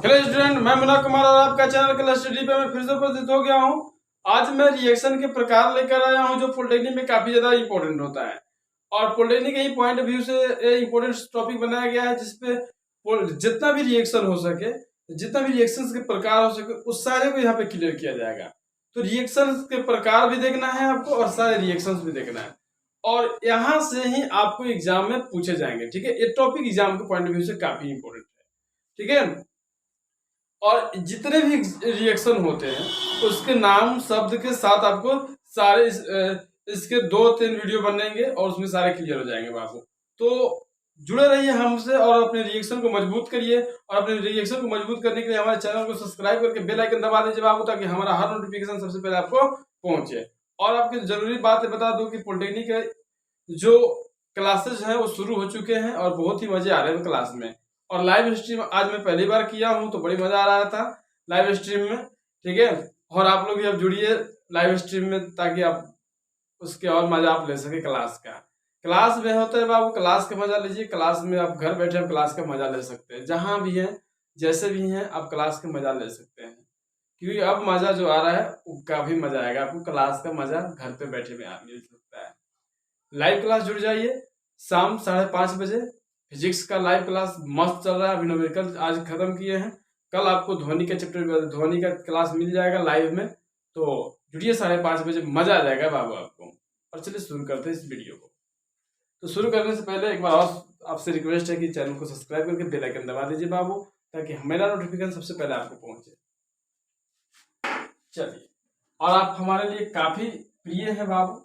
Hello student, मैं मुन्ना कुमार और आपका चैनल क्लास स्टडी पे मैं फिर से उपस्थित हो गया हूँ। आज मैं रिएक्शन के प्रकार लेकर आया हूँ जो पॉलिटेक्निक में काफी ज्यादा इंपॉर्टेंट होता है और पॉलिटेक्निक के ही पॉइंट ऑफ व्यू से इंपॉर्टेंट टॉपिक बनाया गया है जिसपे जितना भी रिएक्शन हो सके, जितना भी रिएक्शन के प्रकार हो सके उस सारे को यहाँ पे क्लियर किया जाएगा। तो रिएक्शन के प्रकार भी देखना है आपको और सारे रिएक्शन भी देखना है और यहाँ से ही आपको एग्जाम में पूछे जाएंगे। ठीक है, ये टॉपिक एग्जाम के पॉइंट ऑफ व्यू से काफी इंपॉर्टेंट है। ठीक है, और जितने भी रिएक्शन होते हैं उसके नाम शब्द के साथ आपको सारे इसके 2-3 वीडियो बनेंगे और उसमें सारे क्लियर हो जाएंगे बाबू। तो जुड़े रहिए हमसे और अपने रिएक्शन को मजबूत करिए और अपने रिएक्शन को मजबूत करने के लिए हमारे चैनल को सब्सक्राइब करके बेल आइकन दबा दीजिए बाबू, ताकि हमारा हर नोटिफिकेशन सबसे पहले आपको पहुंचे। और आपकी जरूरी बात बता दूं कि पॉलिटेक्निक के जो क्लासेज हैं वो शुरू हो चुके हैं और बहुत ही मजे आ रहे हैं क्लास में। और लाइव स्ट्रीम आज मैं पहली बार किया हूं तो बड़ी मजा आ रहा था लाइव स्ट्रीम में। ठीक है, और आप लोग भी अब जुड़िए लाइव स्ट्रीम में ताकि आप उसके और मजा आप ले सके क्लास का। क्लास में होता है बाबू, क्लास का मजा लीजिए। क्लास में आप घर बैठे आप क्लास का मजा ले सकते हैं, जहां भी हैं जैसे भी हैं आप क्लास का मजा ले सकते हैं, क्योंकि अब मजा जो आ रहा है वो काफी मजा आएगा आपको। क्लास का मजा घर पे बैठे में मिल सकता है। लाइव क्लास जुड़ जाइए शाम 5:30 बजे। फिजिक्स का लाइव क्लास मस्त चल रहा है, अभी न्यूमेरिकल आज खत्म किए हैं। कल आपको ध्वनि का चैप्टर ध्वनि का क्लास मिल जाएगा लाइव में, तो जुड़िए 5:30 बजे, मजा आ जाएगा बाबू आपको। और चलिए शुरू करते हैं इस वीडियो को। तो शुरू करने से पहले एक बार और आपसे रिक्वेस्ट है कि चैनल को सब्सक्राइब करके बेल आइकन दबा दीजिए बाबू, ताकि मेरा नोटिफिकेशन सबसे पहले आपको पहुंचे। चलिए, और आप हमारे लिए काफी प्रिय हैं बाबू,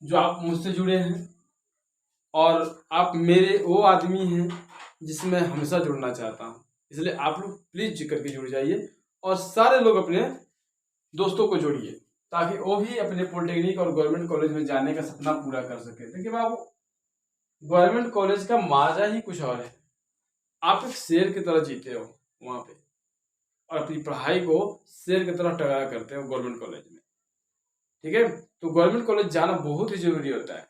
जो आप मुझसे जुड़े हैं और आप मेरे वो आदमी हैं जिसमें हमेशा जुड़ना चाहता हूं। इसलिए आप लोग प्लीज करके जुड़ जाइए और सारे लोग अपने दोस्तों को जोड़िए, ताकि वो भी अपने पॉलिटेक्निक और गवर्नमेंट कॉलेज में जाने का सपना पूरा कर सके। देखिए बाबू, गवर्नमेंट कॉलेज का मजा ही कुछ और है। आप एक शेर की तरह जीते हो वहां पे और अपनी पढ़ाई को शेर की तरह टकरा करते हो गवर्नमेंट कॉलेज में। ठीक है, तो गवर्नमेंट कॉलेज जाना बहुत ही जरूरी होता है।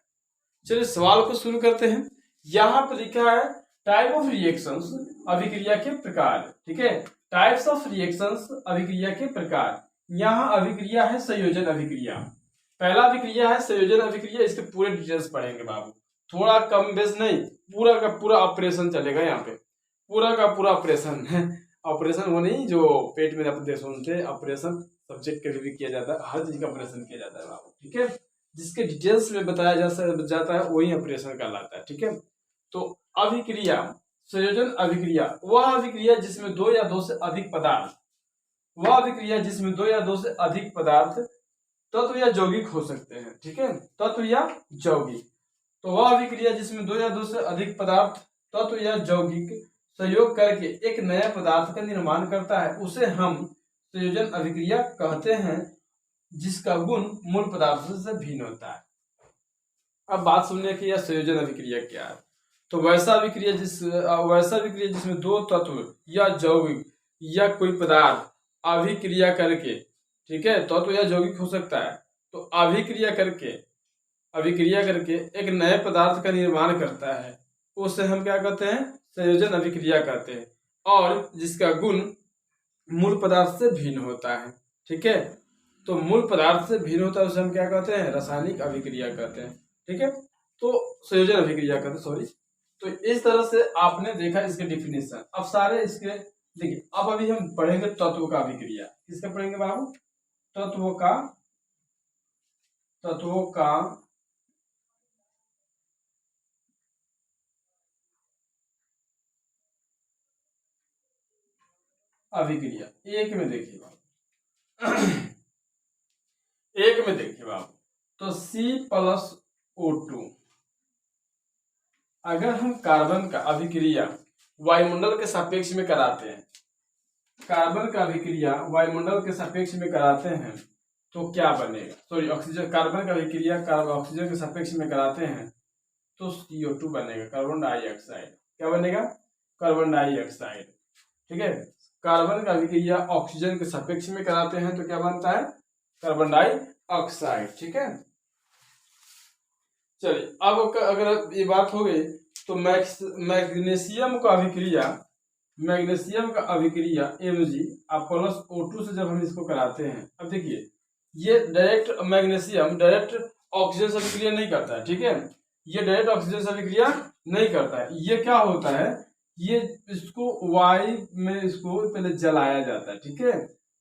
चलिए सवाल को शुरू करते हैं। यहाँ पर लिखा है टाइप ऑफ रिएक्शंस, अभिक्रिया के प्रकार। ठीक है, टाइप्स ऑफ रिएक्शंस, अभिक्रिया के प्रकार। यहाँ अभिक्रिया है संयोजन अभिक्रिया। पहला अभिक्रिया है संयोजन अभिक्रिया। इसके पूरे डिटेल्स पढ़ेंगे बाबू, थोड़ा कम बेस नहीं, पूरा का पूरा ऑपरेशन चलेगा यहाँ पे, पूरा का पूरा ऑपरेशन है। ऑपरेशन वो नहीं जो पेट में अपने सुनते, ऑपरेशन सब्जेक्ट के भी किया जाता है, हर चीज का ऑपरेशन किया जाता है बाबू। ठीक है, जिसके डिटेल्स में बताया जाता है वही ऑपरेशन कहलाता है। ठीक है, तो अभिक्रिया, संयोजन अभिक्रिया वह अभिक्रिया जिसमें 2 या 2 से अधिक पदार्थ, वह अभिक्रिया जिसमें 2 या 2 से अधिक पदार्थ तत्व या यौगिक हो सकते हैं। ठीक है, तत्व या यौगिक। तो वह अभिक्रिया जिसमें 2 या 2 से अधिक पदार्थ तत्व या यौगिक सहयोग करके एक नया पदार्थ का निर्माण करता है, उसे हम संयोजन अभिक्रिया कहते हैं, जिसका गुण मूल पदार्थ से भिन्न होता है। अब बात सुनने की, यह संयोजन अभिक्रिया क्या है। तो वैसा अभिक्रिया जिसमें 2 तत्व या यौगिक या कोई पदार्थ अभिक्रिया करके, ठीक है, तत्व या यौगिक हो सकता है, तो अभिक्रिया करके एक नए पदार्थ का निर्माण करता है, उसे हम क्या कहते हैं, संयोजन अभिक्रिया कहते हैं, और जिसका गुण मूल पदार्थ से भिन्न होता है। ठीक है, तो मूल पदार्थ से भिन्न होता है उसे हम क्या कहते हैं, रासायनिक अभिक्रिया कहते हैं। ठीक है, तो संयोजन अभिक्रिया कहते हैं, सॉरी। तो इस तरह से आपने देखा इसके डिफिनेशन। अब सारे इसके देखिए, अब अभी हम पढ़ेंगे तत्व का अभिक्रिया। किसका पढ़ेंगे बाबू, तत्वों का अभिक्रिया। एक में देखिए बाबू, तो C+O2, अगर हम कार्बन का अभिक्रिया वायुमंडल के सापेक्ष में कराते हैं, कार्बन का अभिक्रिया वायुमंडल के सापेक्ष में कराते हैं तो क्या बनेगा, सॉरी ऑक्सीजन, कार्बन का अभिक्रिया ऑक्सीजन के सापेक्ष में कराते हैं तो CO2 बनेगा, कार्बन डाइऑक्साइड। क्या बनेगा, कार्बन डाइऑक्साइड। ठीक है, कार्बन का अभिक्रिया ऑक्सीजन के सापेक्ष में कराते हैं तो क्या बनता है, कार्बन डाइऑक्साइड। ठीक है, चलिए अब अगर ये बात हो गई तो मैग्नीशियम का अभिक्रिया मैग्नीशियम का अभिक्रिया Mg आप प्लस O2 से जब हम इसको कराते हैं, अब देखिए ये डायरेक्ट मैग्नीशियम डायरेक्ट ऑक्सीजन से अभिक्रिया नहीं करता है, ठीक है, ये डायरेक्ट ऑक्सीजन से अभिक्रिया नहीं करता है। ये क्या होता है, ये इसको वायु में इसको पहले जलाया जाता है, ठीक है,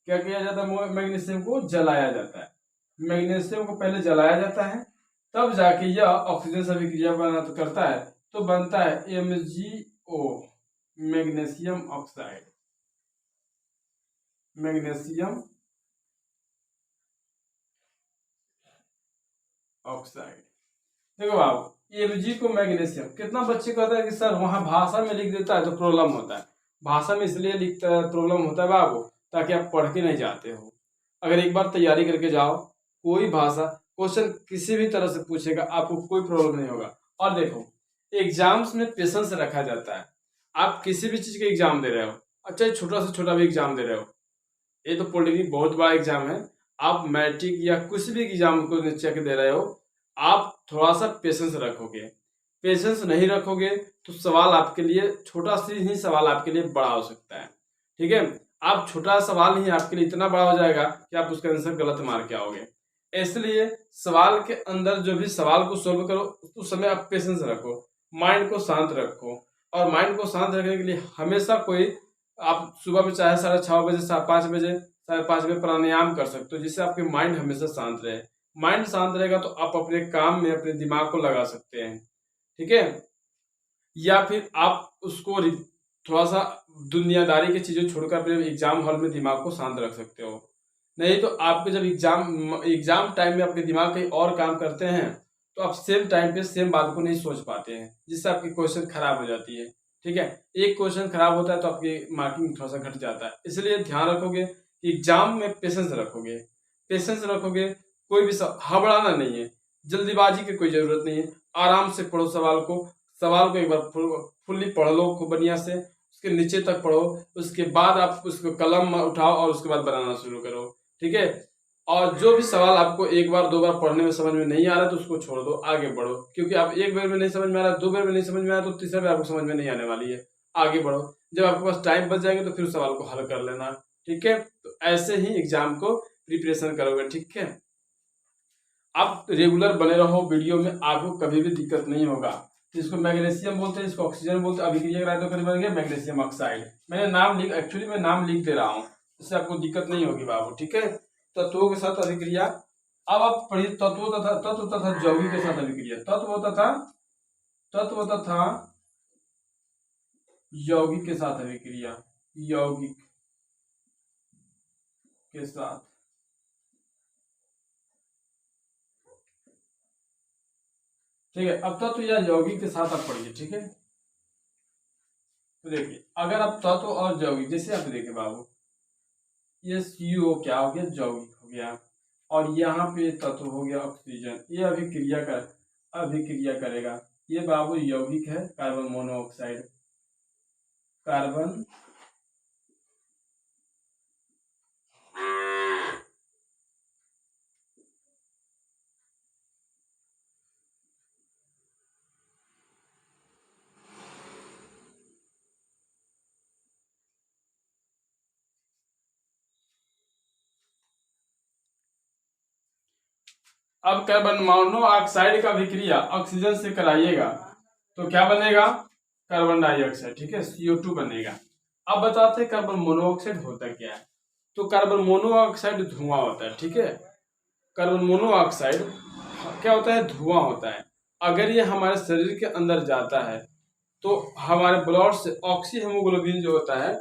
क्या किया जाता है, मैग्नीशियम को जलाया जाता है, मैग्नीशियम को पहले जलाया जाता है, तब जाके यह ऑक्सीजन से अभिक्रिया बना तो करता है, तो बनता है MgO magnesium oxide, magnesium oxide. देखो बाबू, Mg को मैग्नीशियम, कितना बच्चे कहता है कि सर वहां भाषा में लिख देता है तो प्रॉब्लम होता है। भाषा में इसलिए लिखता है प्रॉब्लम होता है बाबू, ताकि आप पढ़ के नहीं जाते हो। अगर एक बार तैयारी करके जाओ, कोई भाषा क्वेश्चन किसी भी तरह से पूछेगा, आपको कोई प्रॉब्लम नहीं होगा। और देखो, एग्जाम्स में पेशेंस रखा जाता है। आप किसी भी चीज के एग्जाम दे रहे हो, अच्छा छोटा से छोटा भी एग्जाम दे रहे हो, ये तो पॉलिटेक्निक बहुत बड़ा एग्जाम है, आप मैट्रिक या कुछ भी एग्जाम को नीचे के दे रहे हो, आप थोड़ा सा पेशेंस रखोगे। पेशेंस नहीं रखोगे तो सवाल आपके लिए छोटा सी ही सवाल आपके लिए बड़ा हो सकता है, ठीक है। आप छोटा सवाल ही आपके लिए इतना बड़ा हो जाएगा कि आप उसका आंसर गलत मार के आओगे। इसलिए सवाल के अंदर जो भी सवाल को सोल्व करो, उस समय आप पेशेंस रखो, माइंड को शांत रखो। और माइंड को शांत रखने के लिए हमेशा कोई, आप सुबह में चाहे 6:30 बजे 5 बजे 5:30 बजे प्राणायाम कर सकते हो, जिससे आपके माइंड हमेशा शांत रहे। माइंड शांत रहेगा तो आप अपने काम में अपने दिमाग को लगा सकते हैं, ठीक है। या फिर आप उसको थोड़ा सा दुनियादारी की चीजें छोड़कर अपने एग्जाम हॉल में दिमाग को शांत रख सकते हो। नहीं तो आपके जब एग्जाम टाइम में आपके दिमाग कहीं और काम करते हैं, तो आप सेम टाइम पे सेम बात को नहीं सोच पाते हैं, जिससे आपकी क्वेश्चन खराब हो जाती है, ठीक है। एक क्वेश्चन खराब होता है तो आपकी मार्किंग थोड़ा सा घट जाता है। इसलिए ध्यान रखोगे कि एग्जाम में पेशेंस रखोगे, पेशेंस रखोगे, कोई भी घबराना नहीं है, जल्दीबाजी की कोई जरूरत नहीं है। आराम से पढ़ो सवाल को एक बार फुल्ली पढ़ लो खूब बढ़िया से, उसके नीचे तक पढ़ो, उसके बाद आप उसको कलम उठाओ और उसके बाद बनाना शुरू करो, ठीक है। और जो भी सवाल आपको एक बार 2 बार पढ़ने में समझ में नहीं आ रहा तो उसको छोड़ दो, आगे बढ़ो, क्योंकि आप एक बार में नहीं समझ में आ रहा, 2 बार में नहीं समझ में आया तो तीसरे बार आपको समझ में नहीं आने वाली है, आगे बढ़ो। जब आपके पास टाइम बच जाएंगे तो फिर उस सवाल को हल कर लेना, ठीक है। तो ऐसे ही एग्जाम को प्रिपरेशन करोगे, ठीक है। आप रेगुलर बने रहो वीडियो में, आपको कभी भी दिक्कत नहीं होगा। इसको मैग्नीशियम बोलते हैं, इसको ऑक्सीजन बोलते हैं। अभिक्रिया कराए तो करीब बन गया मैग्नीशियम ऑक्साइड। मैंने नाम एक्चुअली मैं नाम लिख दे रहा हूँ, इससे आपको दिक्कत नहीं होगी बाबू, ठीक है। तत्वों के साथ अभिक्रिया। अब आप पढ़िए तत्व तथा यौगिक के साथ अभिक्रिया। तत्व तथा यौगिक के साथ अभिक्रिया, यौगिक के साथ, ठीक है। अब तत्व या यौगिक के साथ आप पढ़िए, ठीक है। तो देखिए, अगर आप तत्व और यौगिक, जैसे आप देखिए बाबू, ये CO क्या हो गया, यौगिक हो गया, और यहाँ पे तत्व हो गया ऑक्सीजन, ये अभिक्रिया करेगा। ये बाबू यौगिक है, कार्बन मोनोऑक्साइड, कार्बन अब कार्बन मोनोऑक्साइड का अभिक्रिया ऑक्सीजन से कराइएगा तो क्या बनेगा, कार्बन डाइऑक्साइड, ठीक है, CO2 बनेगा। अब बताते हैं कार्बन मोनोऑक्साइड होता क्या है। तो कार्बन मोनोऑक्साइड धुआं होता है, ठीक है। कार्बन मोनोऑक्साइड क्या होता है, धुआं होता है। अगर ये हमारे शरीर के अंदर जाता है तो हमारे ब्लड से ऑक्सी हेमोग्लोबिन जो होता है,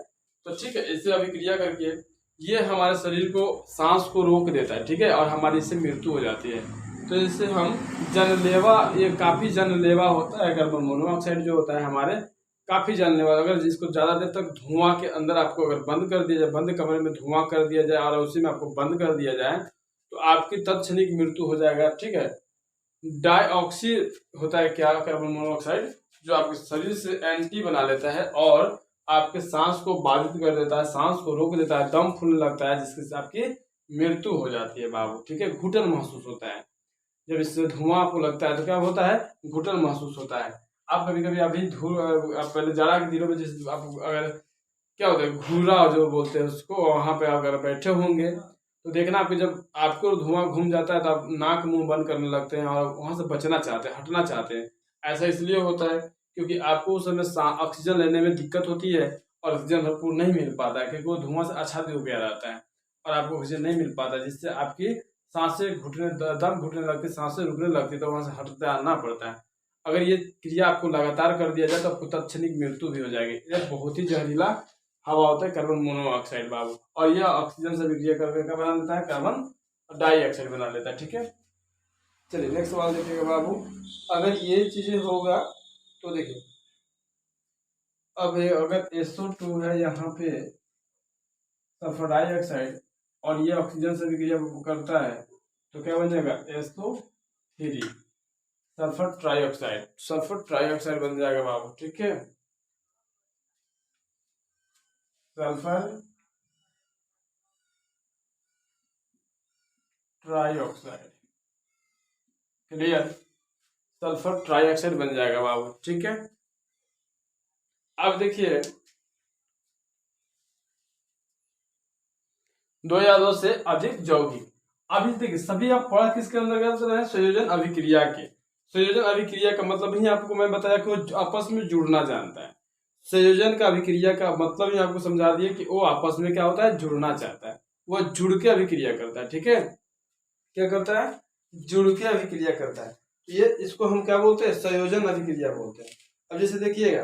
तो ठीक है, इससे अभिक्रिया करके ये हमारे शरीर को सांस को रोक देता है, ठीक है, और हमारी इससे मृत्यु हो जाती है। तो इससे हम जानलेवा, ये काफी जानलेवा होता है कार्बन मोनोऑक्साइड जो होता है हमारे, काफी जानलेवा। अगर जिसको ज्यादा देर तक धुआं के अंदर आपको अगर बंद कर दिया जाए, बंद कमरे में धुआं कर दिया जाए और उसी में आपको बंद कर दिया जाए, तो आपकी तत्क्षणिक मृत्यु हो जाएगा, ठीक है। डाइऑक्सी होता है क्या, कार्बन मोनोऑक्साइड, जो आपके शरीर से एंटी बना लेता है और आपके सांस को बाधित कर देता है, सांस को रोक देता है, दम फूलने लगता है, जिससे आपकी मृत्यु हो जाती है बाबू, ठीक है। घुटन महसूस होता है जब इससे धुआं आपको लगता है, तो क्या होता है, घुटन महसूस होता है। आप कभी कभी अभी पहले जाड़ा के दिनों में जैसे आप अगर क्या होता है, घूरा जो बोलते हैं उसको, वहां पे अगर बैठे होंगे तो देखना आपके, जब आपको धुआं घूम जाता है तो आप नाक मुंह बंद करने लगते हैं और वहां से बचना चाहते हैं, हटना चाहते हैं। ऐसा इसलिए होता है क्योंकि आपको उस समय ऑक्सीजन लेने में दिक्कत होती है और ऑक्सीजन भरपूर नहीं मिल पाता है, क्योंकि वो धुआं से आच्छादित हो गया रहता है और आपको ऑक्सीजन नहीं मिल पाता, जिससे आपकी सांसें घुटने, दम घुटने लगती, सांसें रुकने लगती, तो वहां से हटना पड़ता है। अगर ये क्रिया आपको लगातार कर दिया जाए तो आपको तत्क्षणिक मृत्यु भी हो जाएगी। यह बहुत ही जहरीला हवा होता है कार्बन मोनोऑक्साइड बाबू, और यह ऑक्सीजन से विक्रिया करके क्या बना लेता है, कार्बन डाइऑक्साइड बना लेता है। ठीक है, चलिए नेक्स्ट सवाल देखिएगा बाबू। अगर ये चीजें होगा तो देखिए, अब अगर SO2 है यहाँ पे, सल्फर डाइऑक्साइड, और ये ऑक्सीजन से विक्रिया करता है तो क्या बन जाएगा, SO3 sulphur trioxide, sulphur trioxide बन जाएगा बाबू। ठीक है, sulphur trioxide, clear, sulphur trioxide बन जाएगा बाबू। ठीक है, अब देखिए 2 या 2 से अधिक यौगिक, अभी देखिए सभी आप पढ़ा किसके अंतर्गत रहे, संयोजन अभिक्रिया के। संयोजन अभिक्रिया का मतलब ही आपको मैं बताया कि वो आपस में जुड़ना जानता है। संयोजन का अभिक्रिया का मतलब ही आपको समझा दिया कि वो आपस में क्या होता है, जुड़ना चाहता है, वो जुड़ के अभिक्रिया करता है। ठीक है, क्या करता है, जुड़ के अभिक्रिया करता है। ये इसको हम क्या बोलते हैं, संयोजन अभिक्रिया बोलते हैं। अब जैसे देखिएगा,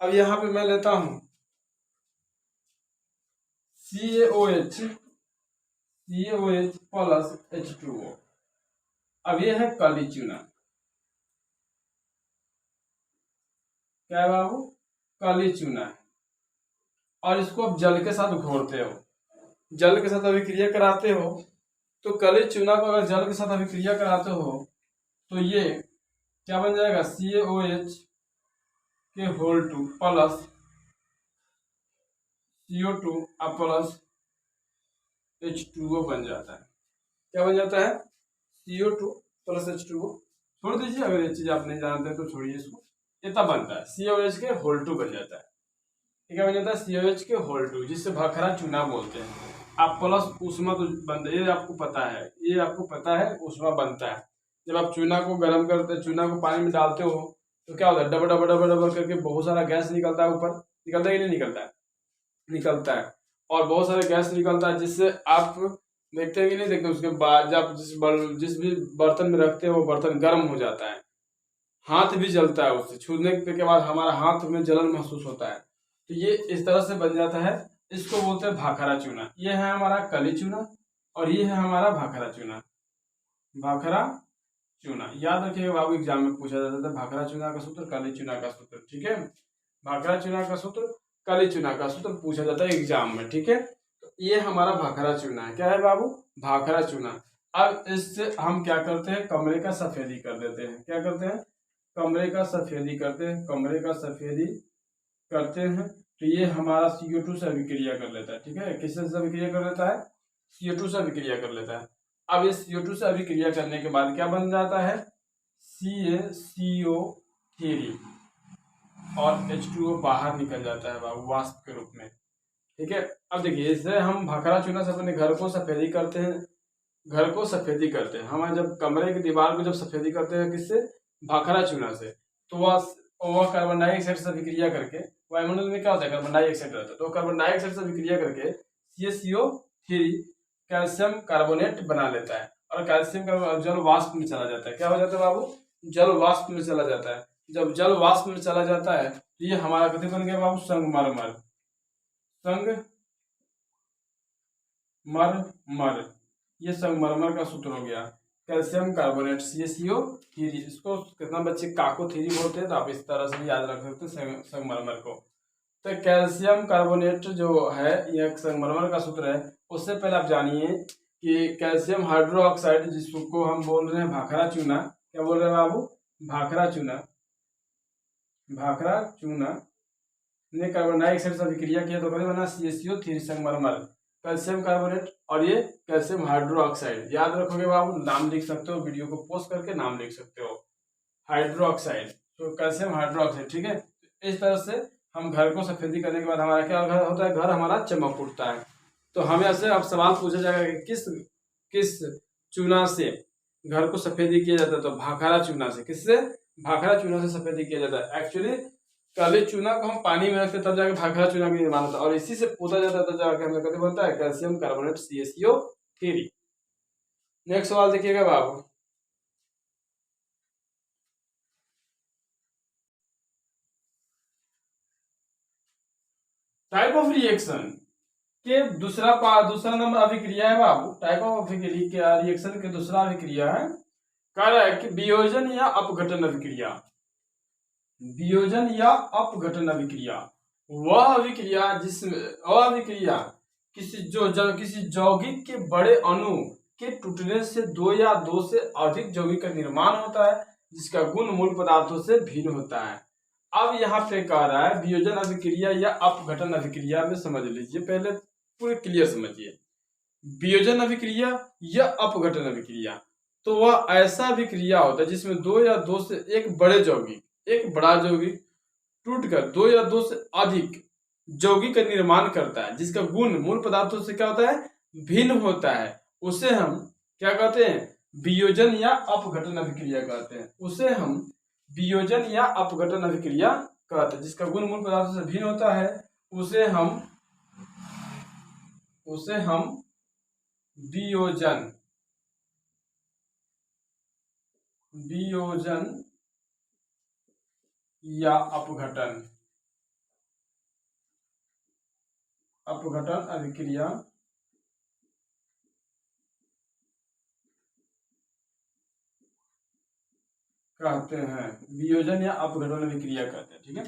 अब यहाँ पे मैं लेता हूं CaOH प्लस H2O। अब ये है काली चूना, क्या है बाबू, काली चूना है, और इसको आप जल के साथ घोरते हो, जल के साथ अभिक्रिया कराते हो, तो काली चूना को अगर जल के साथ अभिक्रिया कराते हो तो ये क्या बन जाएगा, CaOH के whole 2 plus CO2 plus H2O बन जाता है। क्या बन जाता है, CO2 प्लस H2O। छोड़ दीजिए, अगर ये चीज आप नहीं जानते तो छोड़िए इसको, ये तब बनता है CaOH के होल 2 बन जाता है। क्या बन जाता है, CaOH के होल 2, जिससे भाखरा चूना बोलते हैं। आप प्लस ऊष्मा तो बनता है, ये आपको पता है, ये आपको पता है ऊष्मा बनता है। जब आप चूना को गर्म करते, चूना को पानी में डालते हो तो क्या होता है, डबल डबल डबल डबल करके बहुत सारा गैस निकलता है, ऊपर निकलता है कि नहीं निकलता है, निकलता है, और बहुत सारे गैस निकलता है, जिससे आप देखते हैं कि नहीं देखते, उसके बाद जब जिस भी बर्तन में रखते हो वो बर्तन गर्म हो जाता है, हाथ भी जलता है, उससे छूने के बाद हमारा हाथ में जलन महसूस होता है, तो ये इस तरह से बन जाता है। इसको बोलते हैं भाखरा चूना। ये है हमारा काली चूना और ये है हमारा भाखरा चूना, भाखरा चूना। याद रखिएगा बाबू, एग्जाम में पूछा जाता था भाखरा चूना का सूत्र, काली चूना का सूत्र। ठीक है, भाखरा चूना का सूत्र, काली चूना का सूत्र पूछा जाता है एग्जाम में। ठीक है, तो ये हमारा भाखरा चूना है। क्या है बाबू, भाखरा चूना। अब इससे हम क्या करते हैं, कमरे का सफेदी कर देते हैं। क्या करते हैं, कमरे का सफेदी करते हैं, कमरे का सफेदी करते हैं, तो ये हमारा CO2 से अभिक्रिया कर लेता है। ठीक है, किससे अभिक्रिया कर लेता है, CO2 से अभिक्रिया कर लेता है। अब ये CO2 से अभिक्रिया करने के बाद क्या बन जाता है, CaCO3 और H2O बाहर निकल जाता है बाबू, वाष्प के रूप में। ठीक है, अब देखिए इससे हम भाखरा चूना से अपने घर को सफेदी करते हैं, घर को सफेदी करते हैं। हम जब कमरे की दीवार को जब सफेदी करते हैं किससे, भाखरा चूना से, तो वह कार्बन डाइऑक्साइड से अभिक्रिया करके, वायुमंडल में क्या होता है, कार्बन डाइऑक्साइड रहता है, तो कार्बन डाइऑक्साइड से अभिक्रिया करके CaCO3 कैल्शियम कार्बोनेट बना लेता है, और कैल्शियम का जल वाष्प में चला जाता है। क्या हो जाता है बाबू, जल वाष्प में चला जाता है। जब जल वाष्प में चला जाता है तो ये हमारा कथी बन गया बाबू, संगमरमर, संगमरमर, ये संगमरमर का सूत्र हो गया, कैल्शियम कार्बोनेट CaCO3। इसको कितना बच्चे काको थ्री बोलते हैं, तो आप इस तरह से याद रख सकते हैं संगमरमर को। तो कैल्शियम कार्बोनेट जो है, यह संगमरमर का सूत्र है। उससे पहले आप जानिए कि कैल्शियम हाइड्रोक्साइड, जिसको हम बोल रहे हैं भाखरा चूना, क्या बोल रहे हैं बाबू, भाखरा चूना, भाखरा चूना ने कार्बन डाइऑक्साइड से अभिक्रिया किया तो कभी बना CaCO3 संगमरमर, कैल्शियम कार्बोनेट, और ये कैल्शियम हाइड्रोक्साइड। याद रखोगे बाबू, नाम लिख सकते हो, वीडियो को पोस्ट करके नाम लिख सकते हो, हाइड्रोक्साइड, तो कैल्शियम हाइड्रोक्साइड। ठीक है, इस तरह से हम घर को सफेदी करने के बाद हमारा क्या घर होता है, घर हमारा चमक उठता है। तो हमें ऐसे अब सवाल पूछा जाएगा कि किस किस चूना से घर को सफेदी किया जाता है, तो भाखरा चूना से। किससे? भाखरा चूना से सफेदी किया जाता है। एक्चुअली काले चूना को हम पानी में रखते तब जाके भाखरा चूना का निर्माण होता है, और इसी से पोता जाता है तब जाके हमें कहते बनता है कैल्शियम कार्बोनेट CaCO3। नेक्स्ट सवाल देखिएगा बाबू। टाइप ऑफ रिएक्शन के दूसरा नंबर अभिक्रिया है बाबू। टाइप ऑफ रिएक्शन के दूसरा अभिक्रिया है, कह रहा है कि वियोजन या अपघटन अभिक्रिया। वियोजन या अपघटन अभिक्रिया वह अभिक्रिया किसी यौगिक के बड़े अणु के टूटने से दो या दो से अधिक यौगिक का निर्माण होता है, जिसका गुण मूल पदार्थों से भिन्न होता है। अब यहाँ पे कह रहा है वियोजन अभिक्रिया या अपघटन अभिक्रिया में समझ लीजिए, पहले पूरे क्लियर समझिए। वियोजन अभिक्रिया या अपघटन अभिक्रिया तो वह ऐसा अभिक्रिया होता है जिसमें दो या दो से एक बड़ा यौगिक टूटकर दो या दो से अधिक यौगिक का निर्माण करता है, जिसका गुण मूल पदार्थों से क्या होता है, भिन्न होता है। उसे हम क्या कहते हैं, वियोजन या अपघटन अभिक्रिया कहते हैं। उसे हम वियोजन या अपघटन अभिक्रिया कहते हैं, जिसका गुण मूल पदार्थों से भिन्न होता है। उसे हम वियोजन या अपघटन अभिक्रिया कहते हैं। वियोजन या अपघटन अभिक्रिया कहते हैं। ठीक है,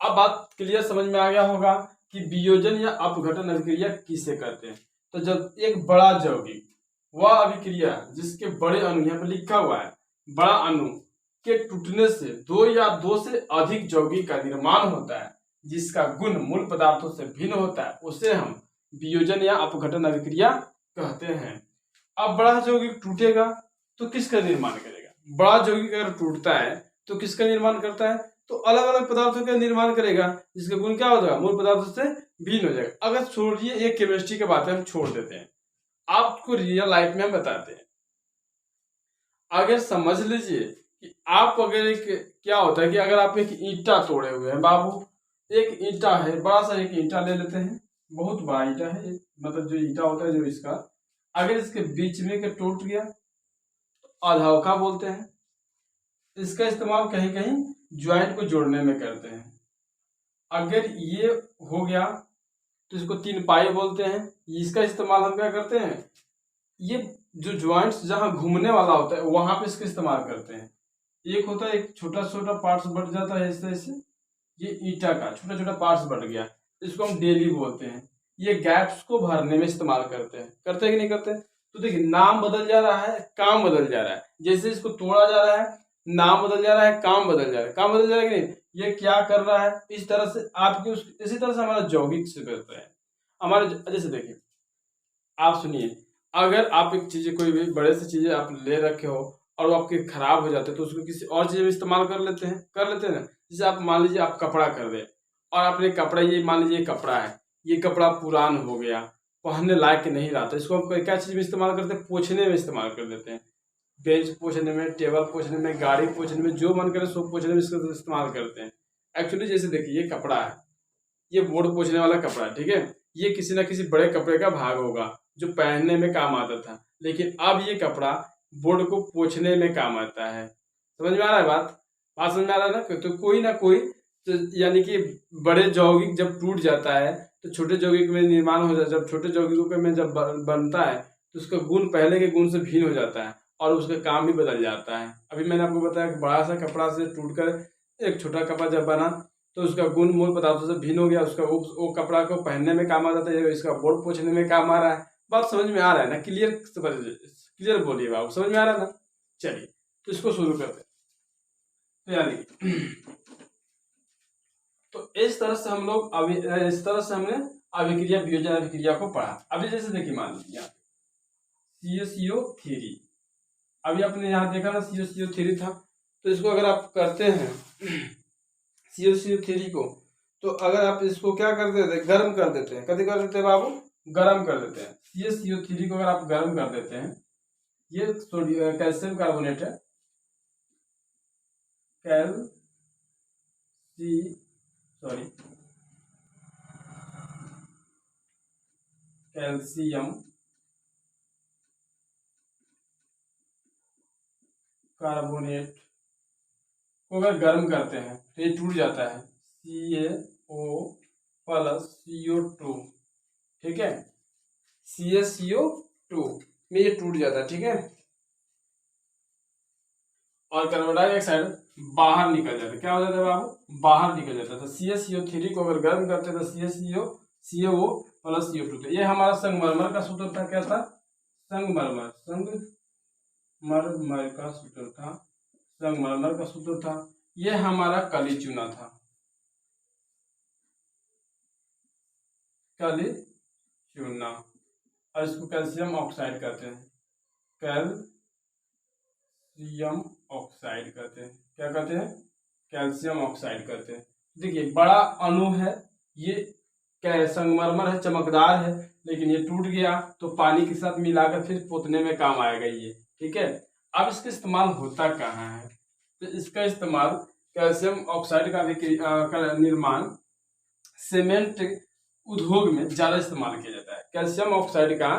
अब बात क्लियर समझ में आ गया होगा कि वियोजन या अपघटन अभिक्रिया किसे कहते हैं। तो जब एक बड़ा यौगिक, वह अभिक्रिया जिसके बड़े अणु, यहाँ पे लिखा हुआ है बड़ा अणु के टूटने से दो या दो से अधिक यौगिक का निर्माण होता है, जिसका गुण मूल पदार्थों से भिन्न होता है, उसे हम वियोजन या अपघटन अभिक्रिया कहते हैं। अब बड़ा यौगिक टूटेगा तो किसका निर्माण करेगा? बड़ा यौगिक अगर टूटता है तो किसका निर्माण करता है? तो अलग अलग पदार्थों का निर्माण करेगा, जिसका गुण क्या होगा, मूल पदार्थों से भिन्न हो जाएगा। अगर छोड़िए ये केमिस्ट्री की बातें हम छोड़ देते हैं, आपको रियल लाइफ में हम बताते हैं। अगर समझ लीजिए कि आप अगर क्या होता है कि अगर आप एक ईंटा तोड़े हुए हैं बाबू, एक ईंटा है, बड़ा सा एक ईंटा ले लेते हैं, बहुत बड़ा ईंटा है, मतलब जो ईंटा होता है जो इसका, अगर इसके बीच में के टूट गया तो अधोखा बोलते हैं। इसका इस्तेमाल कहीं कहीं ज्वाइंट को जोड़ने में करते हैं। अगर ये हो गया तो इसको तीन पाई बोलते हैं। इसका इस्तेमाल हम क्या करते हैं, ये जो ज्वाइंट्स जहां घूमने वाला होता है वहां पे इसका इस्तेमाल करते हैं। एक होता है, एक छोटा छोटा पार्ट्स बढ़ जाता है ऐसे, ये ईंटा का छोटा छोटा पार्ट्स बढ़ गया, इसको हम डेली बोलते हैं। ये गैप्स को भरने में इस्तेमाल करते हैं कि नहीं करते? तो देखिए, नाम बदल जा रहा है, काम बदल जा रहा है। जैसे इसको तोड़ा जा रहा है, नाम बदल जा रहा है, काम बदल जा रहा है। काम बदल जा रहा है कि नहीं? ये क्या कर रहा है, इस तरह से आपकी इसी तरह से हमारा यौगिक से करता है हमारे। जैसे देखिए, आप सुनिए, अगर आप एक चीज, कोई भी बड़े से चीजें आप ले रखे हो और वो आपके खराब हो जाते हैं तो उसको किसी और चीज में इस्तेमाल कर लेते हैं ना। जैसे आप मान लीजिए आप कपड़ा कर दे, और आपने कपड़ा, ये मान लीजिए कपड़ा है, ये कपड़ा पुरान हो गया, पहनने लायक नहीं रहा, तो इसको हम क्या चीज में इस्तेमाल करते हैं, पोछने में इस्तेमाल कर देते हैं। बेंच पोछने में, टेबल पोछने में, गाड़ी पोछने में, जो मन करे सो पोछने में इसका इस्तेमाल करते हैं। एक्चुअली जैसे देखिए, ये कपड़ा है, ये बोर्ड पोछने वाला कपड़ा है, ठीक है, ये किसी ना किसी बड़े कपड़े का भाग होगा जो पहनने में काम आता था, लेकिन अब ये कपड़ा बोर्ड को पोछने में काम आता है। समझ में आ रहा है बात समझ में आ रहा है ना? तो कोई ना कोई, तो यानी कि बड़े यौगिक जब टूट जाता है तो छोटे यौगिक में निर्माण हो जाता है। जब छोटे यौगिकों में जब बनता है तो उसका गुण पहले के गुण से भिन्न हो जाता है और उसका काम भी बदल जाता है। अभी मैंने आपको बताया कि बड़ा सा कपड़ा से टूटकर एक छोटा कपड़ा जब बना तो उसका गुण मूल पदार्थों से भिन्न हो गया, उसका वो कपड़ा को पहनने में काम आ जाता है, इसका बोर्ड पोछने में काम आ रहा है। बात समझ में आ रहा है ना? क्लियर बोलिए बाबू, समझ में आ रहा है ना? चलिए, तो इसको शुरू करते हैं। तो यानी तो इस तरह से हम लोग इस तरह से हमने अभिक्रिया, वियोजन अभिक्रिया को पढ़ा। अभी जैसे देखिए, मान लीजिए CaCO3, अभी आपने यहाँ देखा ना CaCO3 था, तो इसको अगर आप करते हैं CaCO3 को, तो अगर आप इसको क्या कर देते हैं, गर्म कर देते हैं, कभी कर देते हैं बाबू, गर्म कर देते हैं। CaCO3 को अगर आप गर्म कर देते हैं, ये सोडियम कैल्शियम कार्बोनेट है, कैल्शियम कार्बोनेट को अगर गर्म करते हैं तो ये टूट जाता है, CaO + CO2, ठीक है, CaCO2 में ये टूट जाता है, ठीक है, और कार्बन डाइऑक्साइड बाहर निकल जाता है। क्या हो जाता है बाबू, बाहर निकल जाता है। तो CaCO3 को अगर गर्म करते हैं तो CaCO + CO2, तो ये हमारा संगमरमर का सूत्र था, क्या था, संगमरमर का सूत्र था, संगमरमर का सूत्र था। ये हमारा कली चूना था, कली चूना, और इसको कैल्शियम ऑक्साइड कहते हैं, कैल्शियम ऑक्साइड कहते हैं। क्या कहते हैं, कैल्शियम ऑक्साइड कहते हैं। देखिए बड़ा अणु है ये, क्या संगमरमर है, चमकदार है, लेकिन ये टूट गया तो पानी के साथ मिलाकर फिर पोतने में काम आएगा ये, ठीक है। अब इसका इस्तेमाल होता कहाँ है, तो इसका इस्तेमाल कैल्शियम ऑक्साइड का निर्माण सीमेंट उद्योग में ज्यादा इस्तेमाल किया जाता है। कैल्शियम ऑक्साइड का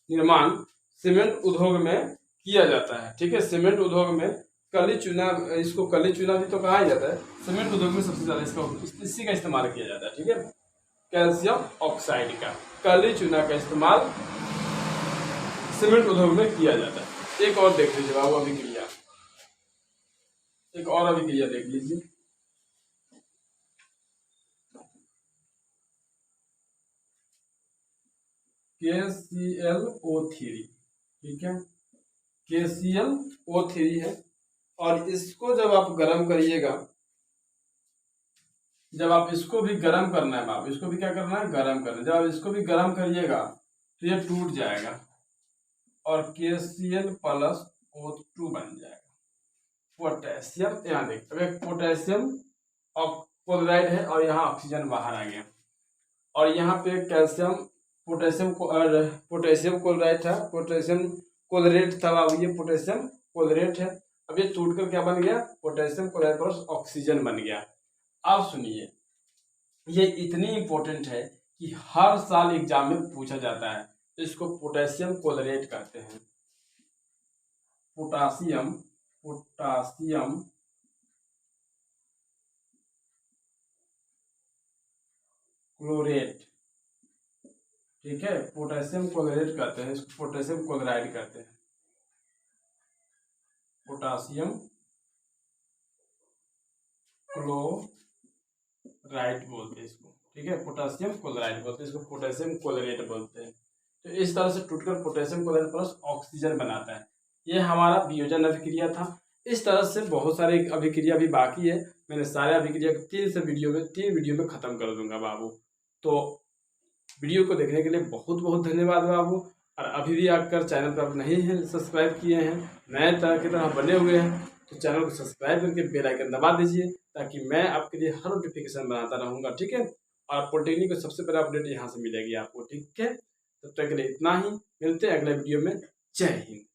निर्माण सीमेंट उद्योग में किया जाता है, ठीक है। सीमेंट उद्योग में कली चूना, इसको कली चूना भी तो कहा जाता है, सीमेंट उद्योग में सबसे ज्यादा इसी का इस्तेमाल किया जाता है, ठीक है। कैल्शियम ऑक्साइड का कली चूना का इस्तेमाल सीमेंट उद्योग में किया जाता है। एक और देख लीजिए बाबू अभिक्रिया, एक और अभिक्रिया देख लीजिए, KClO3, ठीक है, KClO3 है, और इसको जब आप गर्म करिएगा, जब आप इसको भी गर्म करना है बाप, इसको भी क्या करना है, गर्म करना है। जब आप इसको भी गर्म करिएगा तो ये टूट जाएगा और KCl + O2 बन जाएगा, पोटेशियम। यहाँ देख, अब एक पोटेशियम क्लोराइड है और यहाँ ऑक्सीजन बाहर आ गया, और यहाँ पे कैल्शियम पोटेशियम क्लोराइड था, पोटेशियम क्लोरेट था बाबू, ये पोटेशियम क्लोरेट है। अब ये टूटकर क्या बन गया, पोटेशियम क्लोराइड + ऑक्सीजन बन गया। अब सुनिए, ये इतनी इंपॉर्टेंट है कि हर साल एग्जाम में पूछा जाता है। इसको पोटेशियम क्लोरेट कहते हैं, पोटासियम क्लोरेट, ठीक है, पोटेशियम क्लोरेट कहते हैं, इसको पोटेशियम क्लोराइड कहते हैं, पोटासियम क्लोराइड बोलते हैं इसको, ठीक है, पोटासियम क्लोराइड बोलते हैं इसको, पोटेशियम क्लोरेट बोलते हैं। तो इस तरह से टूटकर पोटेशियम क्लोराइड + ऑक्सीजन बनाता है। ये हमारा वियोजन अभिक्रिया था। इस तरह से बहुत सारे अभिक्रिया भी बाकी है, मैंने सारे अभिक्रिया 3 वीडियो में खत्म कर दूंगा बाबू। तो वीडियो को देखने के लिए बहुत बहुत धन्यवाद बाबू। और अभी भी आकर चैनल पर नहीं है सब्सक्राइब किए हैं, नए तरह की तरह बने हुए हैं, तो चैनल को सब्सक्राइब करके बेल आइकन दबा दीजिए, ताकि मैं आपके लिए हर नोटिफिकेशन बनाता रहूँगा, ठीक है। और पॉलिटेक्निक को सबसे पहले अपडेट यहाँ से मिलेगी आपको, ठीक है। तब तक के लिए इतना ही, मिलते हैं अगले वीडियो में। जय हिंद।